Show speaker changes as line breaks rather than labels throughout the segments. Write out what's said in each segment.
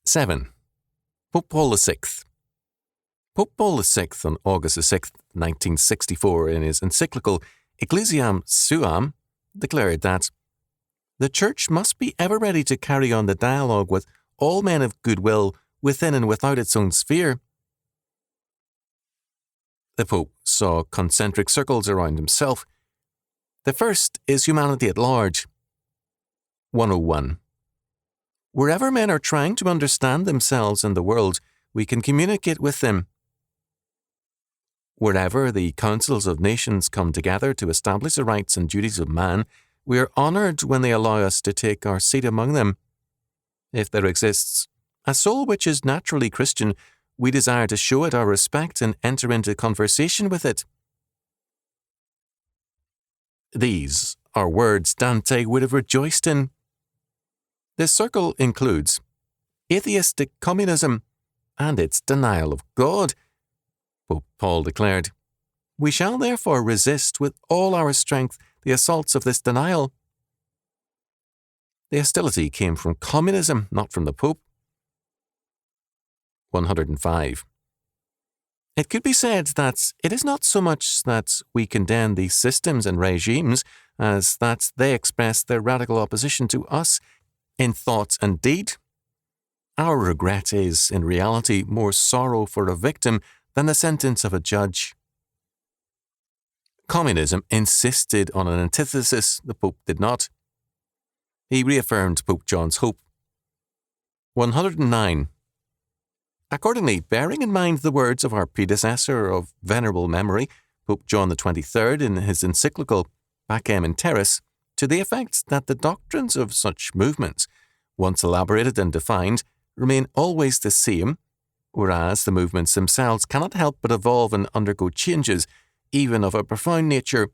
7. Pope Paul VI. Pope Paul VI on August 6, 1964, in his encyclical Ecclesiam Suam, declared that the Church must be ever ready to carry on the dialogue with all men of goodwill within and without its own sphere. The Pope saw concentric circles around himself. The first is humanity at large. 101. Wherever men are trying to understand themselves and the world, we can communicate with them. Wherever the councils of nations come together to establish the rights and duties of man, we are honoured when they allow us to take our seat among them. If there exists a soul which is naturally Christian, we desire to show it our respect and enter into conversation with it. These are words Dante would have rejoiced in. This circle includes atheistic communism and its denial of God. Pope Paul declared, "We shall therefore resist with all our strength the assaults of this denial." The hostility came from communism, not from the Pope. 105. It could be said that it is not so much that we condemn these systems and regimes as that they express their radical opposition to us in thought and deed. Our regret is, in reality, more sorrow for a victim than the sentence of a judge. Communism insisted on an antithesis, the Pope did not. He reaffirmed Pope John's hope. 109. Accordingly, bearing in mind the words of our predecessor of venerable memory, Pope John XXIII, in his encyclical Pacem in Terris, to the effect that the doctrines of such movements, once elaborated and defined, remain always the same, whereas the movements themselves cannot help but evolve and undergo changes, even of a profound nature,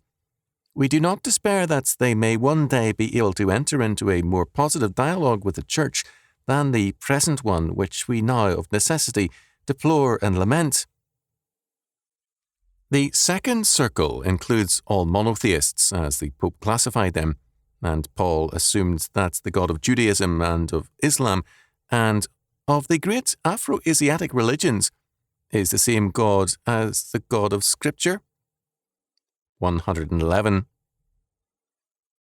we do not despair that they may one day be able to enter into a more positive dialogue with the Church than the present one which we now of necessity deplore and lament. The second circle includes all monotheists, as the Pope classified them, and Paul assumed that the God of Judaism and of Islam and of the great Afro-Asiatic religions is the same God as the God of Scripture. 111.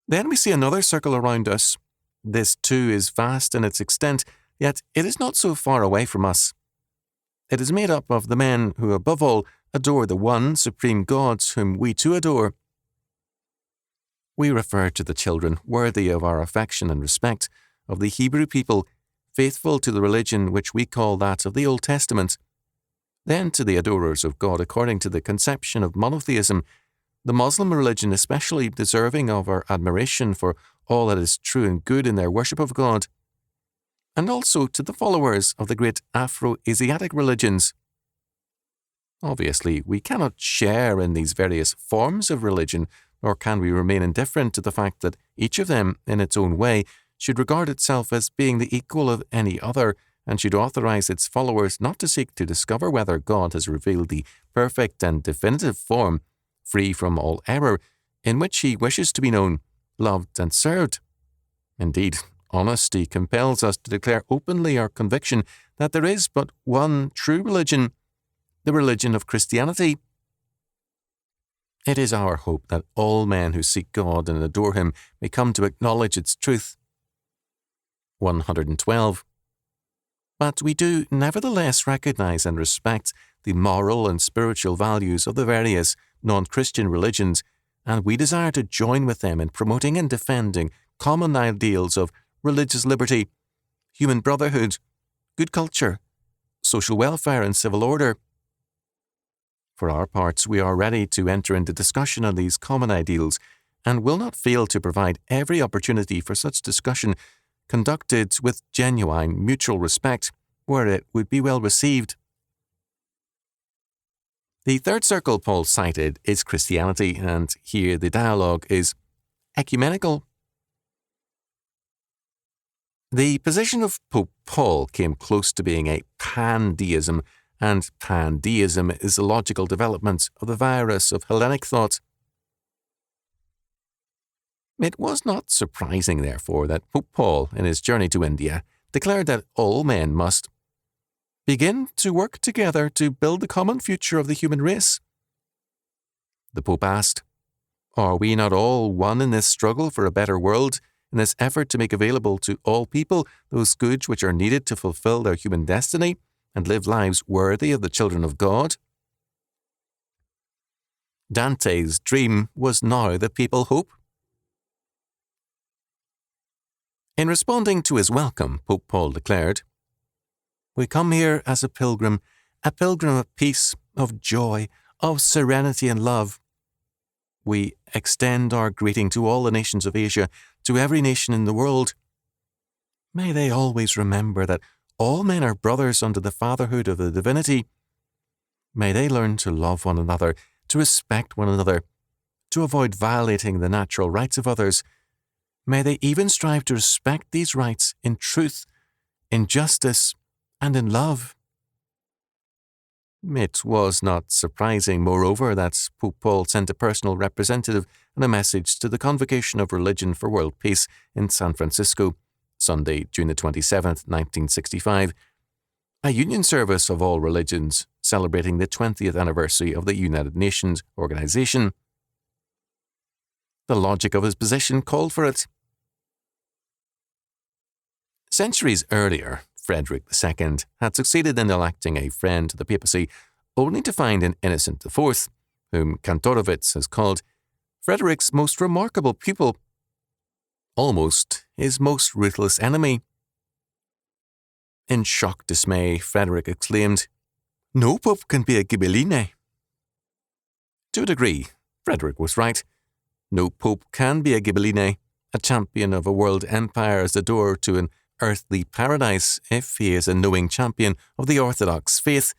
Then we see another circle around us. This too is vast in its extent, yet it is not so far away from us. It is made up of the men who above all adore the one supreme God whom we too adore. We refer to the children worthy of our affection and respect, of the Hebrew people, faithful to the religion which we call that of the Old Testament. Then to the adorers of God according to the conception of monotheism, the Muslim religion especially deserving of our admiration for all that is true and good in their worship of God, and also to the followers of the great Afro-Asiatic religions. Obviously, we cannot share in these various forms of religion, nor can we remain indifferent to the fact that each of them, in its own way, should regard itself as being the equal of any other, and should authorize its followers not to seek to discover whether God has revealed the perfect and definitive form, free from all error, in which he wishes to be known, loved, and served. Indeed, honesty compels us to declare openly our conviction that there is but one true religion, the religion of Christianity. It is our hope that all men who seek God and adore him may come to acknowledge its truth. 112. But we do nevertheless recognize and respect the moral and spiritual values of the various non-Christian religions, and we desire to join with them in promoting and defending common ideals of religious liberty, human brotherhood, good culture, social welfare, and civil order. For our parts, we are ready to enter into discussion on these common ideals and will not fail to provide every opportunity for such discussion conducted with genuine mutual respect, where it would be well received. The third circle Paul cited is Christianity, and here the dialogue is ecumenical. The position of Pope Paul came close to being a pandeism, and pandeism is the logical development of the virus of Hellenic thought. It was not surprising, therefore, that Pope Paul, in his journey to India, declared that all men must begin to work together to build the common future of the human race. The Pope asked, "Are we not all one in this struggle for a better world, in this effort to make available to all people those goods which are needed to fulfill their human destiny and live lives worthy of the children of God?" Dante's dream was now the papal hope. In responding to his welcome, Pope Paul declared, "We come here as a pilgrim of peace, of joy, of serenity and love. We extend our greeting to all the nations of Asia, to every nation in the world. May they always remember that all men are brothers under the fatherhood of the divinity. May they learn to love one another, to respect one another, to avoid violating the natural rights of others. May they even strive to respect these rights in truth, in justice, and in love." It was not surprising, moreover, that Pope Paul sent a personal representative and a message to the Convocation of Religion for World Peace in San Francisco, Sunday, June the 27th, 1965, a union service of all religions celebrating the 20th anniversary of the United Nations organization. The logic of his position called for it. Centuries earlier, Frederick II had succeeded in electing a friend to the papacy, only to find in Innocent IV, whom Kantorowicz has called Frederick's most remarkable pupil, almost his most ruthless enemy. In shocked dismay, Frederick exclaimed, "No pope can be a Ghibelline." To a degree, Frederick was right. No pope can be a Ghibelline, a champion of a world empire as the door to an earthly paradise, if he is a knowing champion of the Orthodox faith,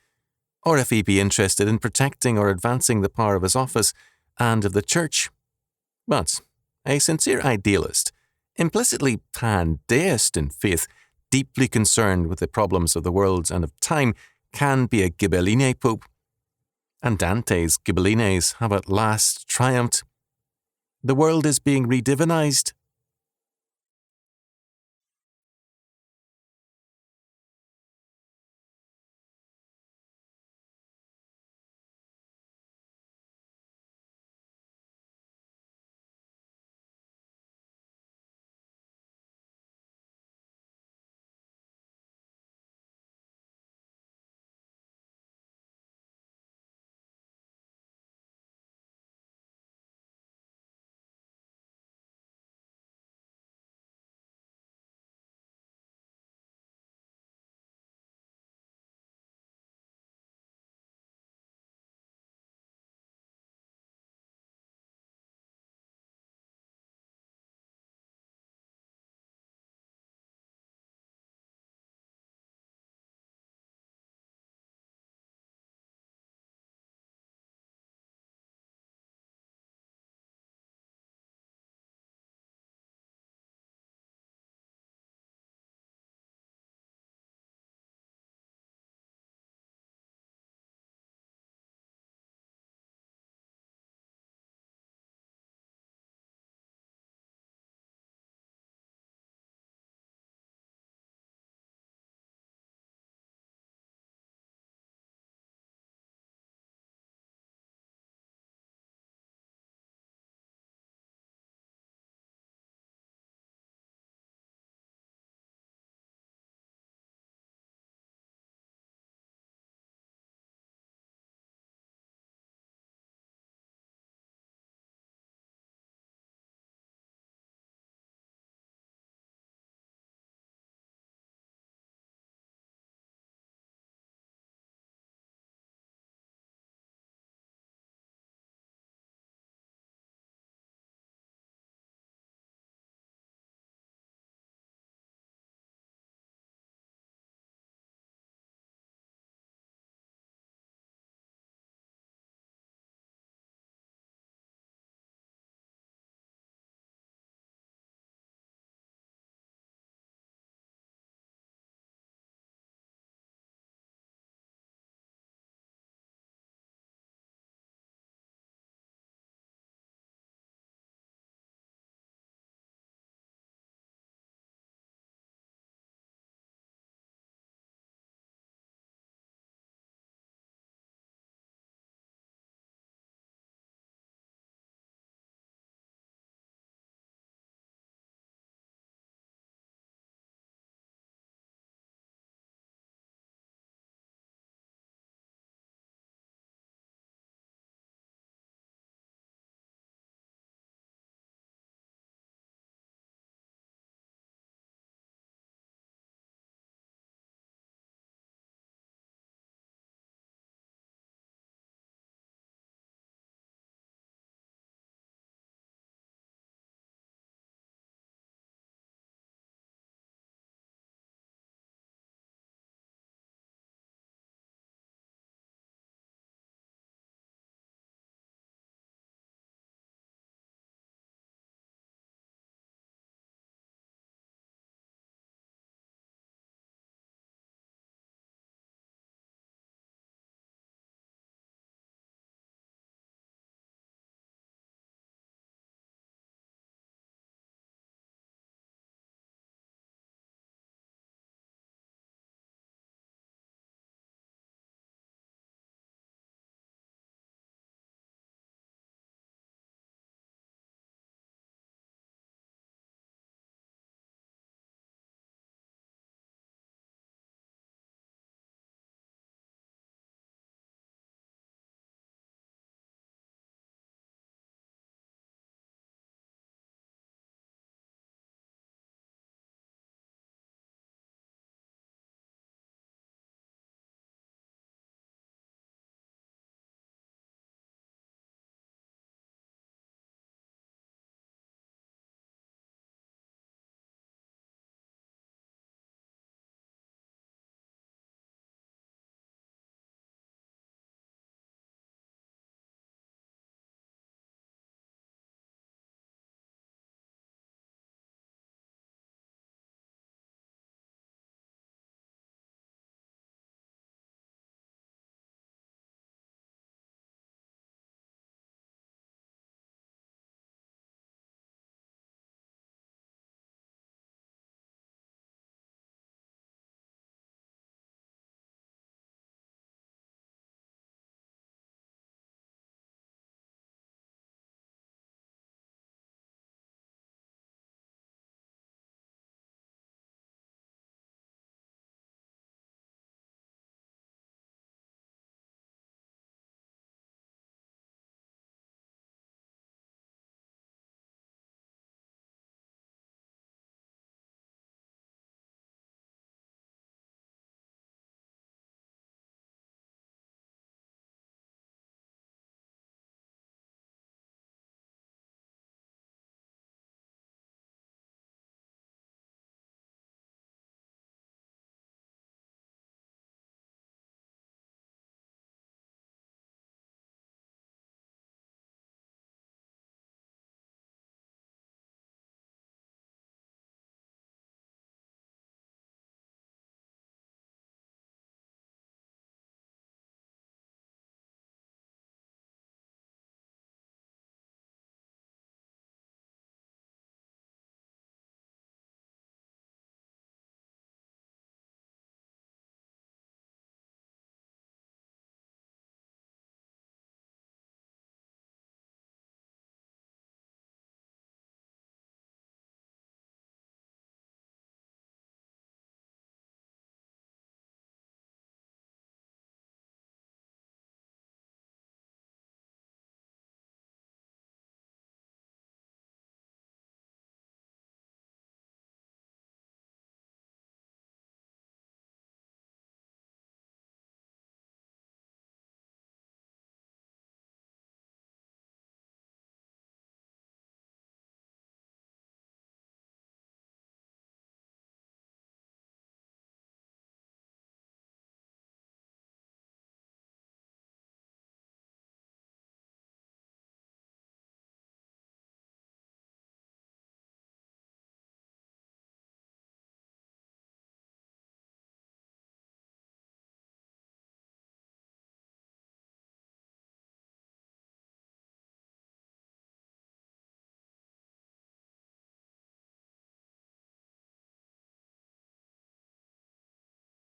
or if he be interested in protecting or advancing the power of his office and of the Church. But a sincere idealist, implicitly pandeist in faith, deeply concerned with the problems of the world and of time, can be a Ghibelline pope. And Dante's Ghibellines have at last triumphed. The world is being redivinized,